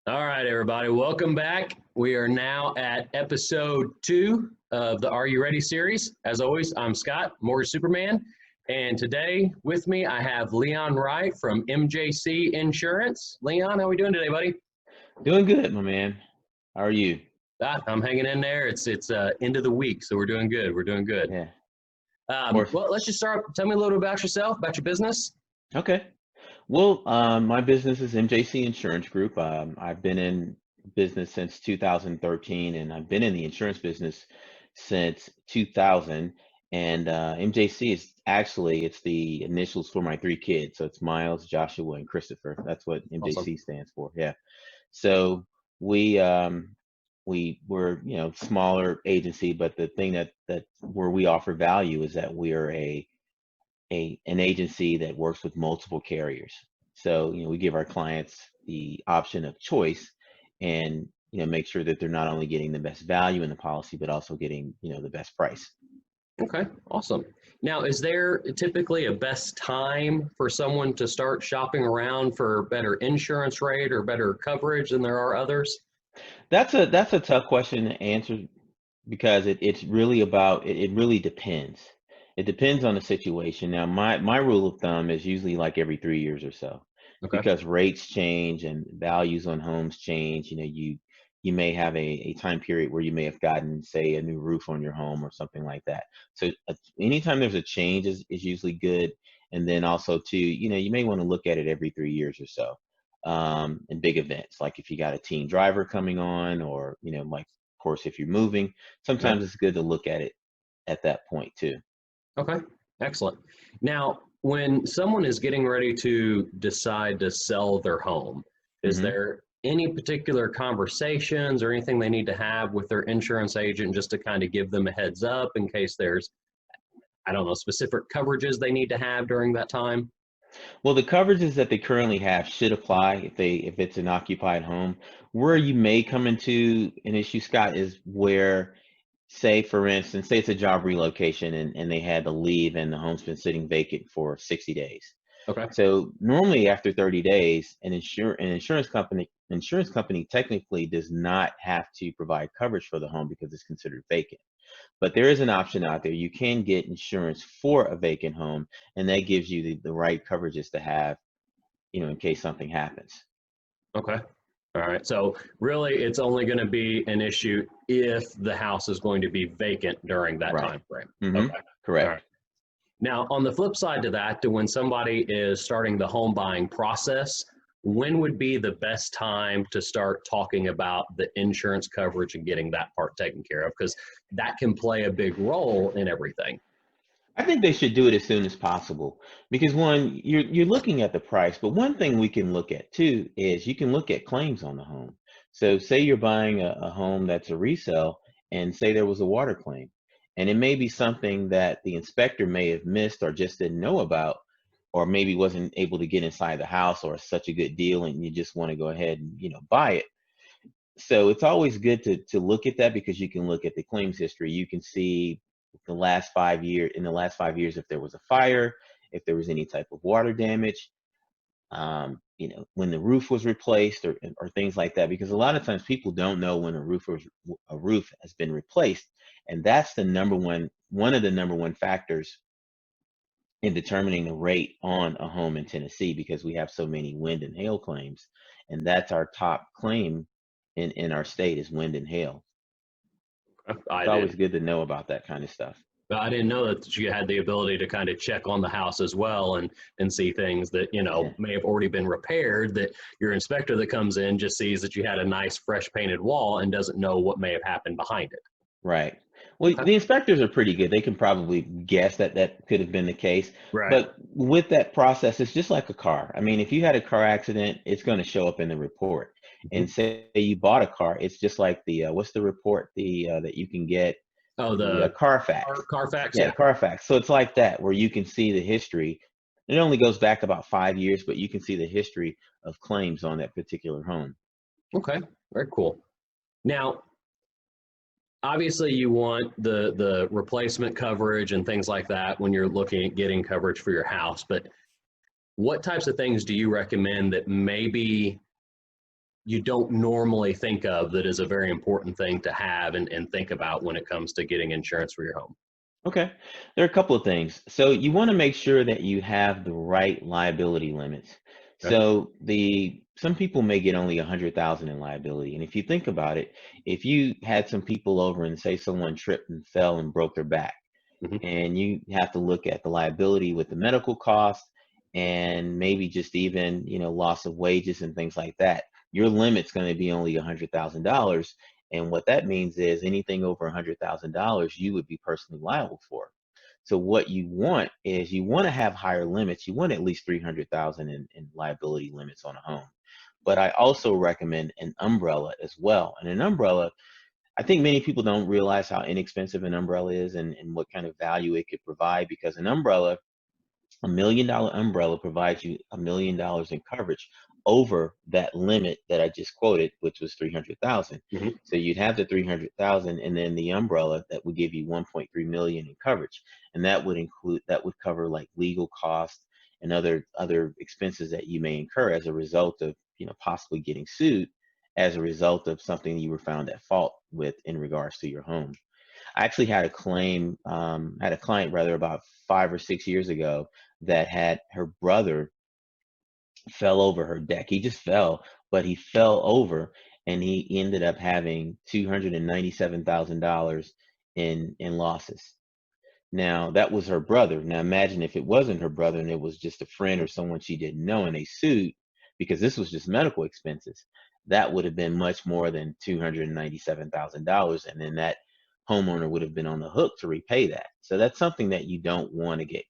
All right, everybody, welcome back. We are now at episode 2 of the Are You Ready series. As always, I'm Scott, Mortgage Superman, and today with me I have Leon Wright from MJC Insurance. Leon, how are we doing today, buddy? Doing good, my man. How are you? I'm hanging in there. It's end of the week, so we're doing good. We're doing good. Yeah, of course. Well, let's just start. Tell me a little bit about yourself, about your business. Okay. Well, my business is MJC Insurance Group. I've been in business since 2013, and I've been in the insurance business since 2000. And MJC is actually it's the initials for my three kids. So it's Miles, Joshua, and Christopher. That's what Awesome. MJC stands for. Yeah. So we were smaller agency, but the thing that where we offer value is that we are an agency that works with multiple carriers. So we give our clients the option of choice, and make sure that they're not only getting the best value in the policy, but also getting the best price. Okay, awesome. Now, is there typically a best time for someone to start shopping around for better insurance rate or better coverage than there are others? That's a tough question to answer because it's really about it really depends. It depends on the situation. Now, my rule of thumb is usually like every 3 years or so, Okay. because rates change and values on homes change. You may have a time period where you may have gotten, say, a new roof on your home or something like that. So anytime there's a change is usually good. And then also too, you may want to look at it every 3 years or so. In big events, like if you got a teen driver coming on, or like of course if you're moving, Yeah. sometimes it's good to look at it at that point too. Okay. Excellent. Now, when someone is getting ready to decide to sell their home, is hmm there any particular conversations or anything they need to have with their insurance agent just to kind of give them a heads up in case there's, I don't know, specific coverages they need to have during that time? Well, the coverages that they currently have should apply if it's an occupied home. Where you may come into an issue, Scott, is where, say for instance, say it's a job relocation, and they had to leave and the home's been sitting vacant for 60 days. Okay. So normally after 30 days, an insurance company technically does not have to provide coverage for the home because it's considered vacant. But there is an option out there. You can get insurance for a vacant home, and that gives you the right coverages to have, in case something happens. Okay. All right. So really, it's only going to be an issue if the house is going to be vacant during that Right. time frame. hmm Okay. All right. Correct. Now, on the flip side to that, to when somebody is starting the home buying process, when would be the best time to start talking about the insurance coverage and getting that part taken care of? Because that can play a big role in everything. I think they should do it as soon as possible, because one, you're looking at the price, but one thing we can look at too is you can look at claims on the home. So say you're buying a home that's a resale, and say there was a water claim, and it may be something that the inspector may have missed or just didn't know about, or maybe wasn't able to get inside the house, or it's such a good deal and you just want to go ahead and buy it. So it's always good to look at that, because you can look at the claims history. You can see the last 5 years, if there was a fire, if there was any type of water damage, when the roof was replaced, or things like that. Because a lot of times people don't know when a roof has been replaced, and that's one of the number one factors in determining the rate on a home in Tennessee, because we have so many wind and hail claims, and that's our top claim in our state, is wind and hail. It's I always did. good to know about that kind of stuff. I didn't know that you had the ability to kind of check on the house as well and see things that, Yeah, may have already been repaired, that your inspector that comes in just sees that you had a nice fresh painted wall and doesn't know what may have happened behind it. right. Well, Okay. the inspectors are pretty good. They can probably guess that that could have been the case. Right. But with that process, it's just like a car. I mean, if you had a car accident, it's going to show up in the report. And Mhm. say you bought a car, it's just like the what's the report that you can get, Oh, the the Carfax. Carfax. Yeah, Yeah. the Carfax. So it's like that, where you can see the history. It only goes back about 5 years, but you can see the history of claims on that particular home. Okay. Very cool. Now, obviously, you want the replacement coverage and things like that when you're looking at getting coverage for your house. But what types of things do you recommend that maybe you don't normally think of that is a very important thing to have and think about when it comes to getting insurance for your home? Okay, there are a couple of things. So you want to make sure that you have the right liability limits. Okay. So some people may get only 100,000 in liability, and if you think about it, if you had some people over and say someone tripped and fell and broke their back, Hmm. and you have to look at the liability with the medical cost and maybe just even loss of wages and things like that, your limit's going to be only $100,000. And what that means is anything over $100,000 you would be personally liable for. So what you want is you want to have higher limits. You want at least 300,000 in liability limits on a home. But I also recommend an umbrella as well. And an umbrella, I think many people don't realize how inexpensive an umbrella is, and what kind of value it could provide, because an umbrella, $1 million umbrella, provides you $1 million in coverage over that limit that I just quoted, which was 300,000. Hmm. So you'd have the 300,000, and then the umbrella that would give you 1.3 million in coverage, and that would cover like legal costs and other expenses that you may incur as a result of possibly getting sued as a result of something you were found at fault with in regards to your home. I actually had a client rather about 5 or 6 years ago that had her brother fell over her deck. He just fell, but he fell over, and he ended up having $297,000 in losses. Now, that was her brother. Now, imagine if it wasn't her brother and it was just a friend or someone she didn't know, and they sued because this was just medical expenses. That would have been much more than $297,000. And then that homeowner would have been on the hook to repay that. So that's something that you don't want to get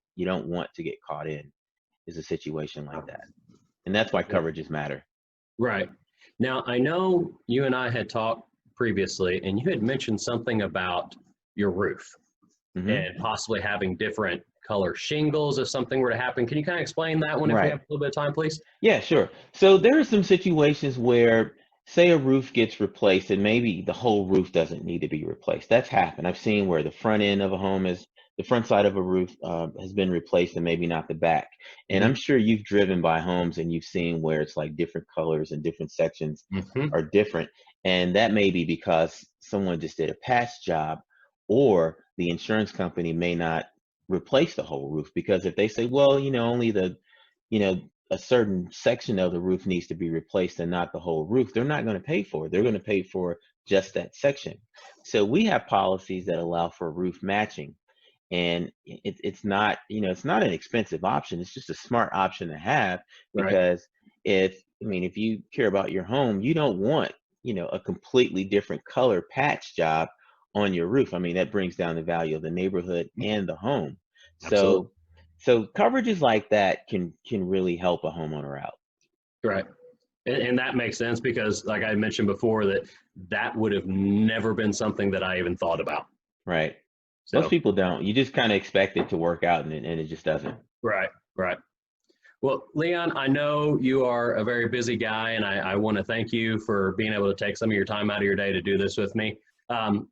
caught in, is a situation like that. And that's why coverages matter. Right. Now, I know you and I had talked previously, and you had mentioned something about your roof Hmm. and possibly having different color shingles if something were to happen. Can you kind of explain that one if we Right. have a little bit of time, please? Yeah, sure. So there are some situations where, say, a roof gets replaced and maybe the whole roof doesn't need to be replaced. That's happened. I've seen where the front end of a home the front side of a roof has been replaced and maybe not the back. And I'm Hmm. sure you've driven by homes and you've seen where it's like different colors and different sections Hmm. are different. And that may be because someone just did a patch job, or the insurance company may not replace the whole roof, because if they say, well, only you know, a certain section of the roof needs to be replaced and not the whole roof, they're not going to pay for it. They're going to pay for just that section. So we have policies that allow for roof matching, and it's not an expensive option. It's just a smart option to have, Right. because if you care about your home, you don't want a completely different color patch job on your roof. I mean, that brings down the value of the neighborhood and the home. Absolutely. So coverages like that can really help a homeowner out. Right. And that makes sense because, like I mentioned before, that would have never been something that I even thought about. Right. Most So, people don't. You just kind of expect it to work out, and it just doesn't. right, right. Well, Leon, I know you are a very busy guy, and I want to thank you for being able to take some of your time out of your day to do this with me.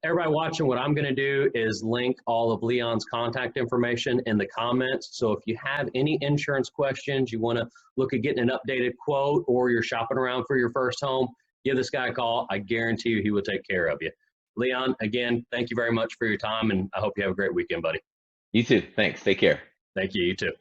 Everybody watching, what I'm going to do is link all of Leon's contact information in the comments. So if you have any insurance questions, you want to look at getting an updated quote, or you're shopping around for your first home, give this guy a call. I guarantee you he will take care of you. Leon, again, thank you very much for your time, and I hope you have a great weekend, buddy. You too. Thanks. Take care. Thank you. You too.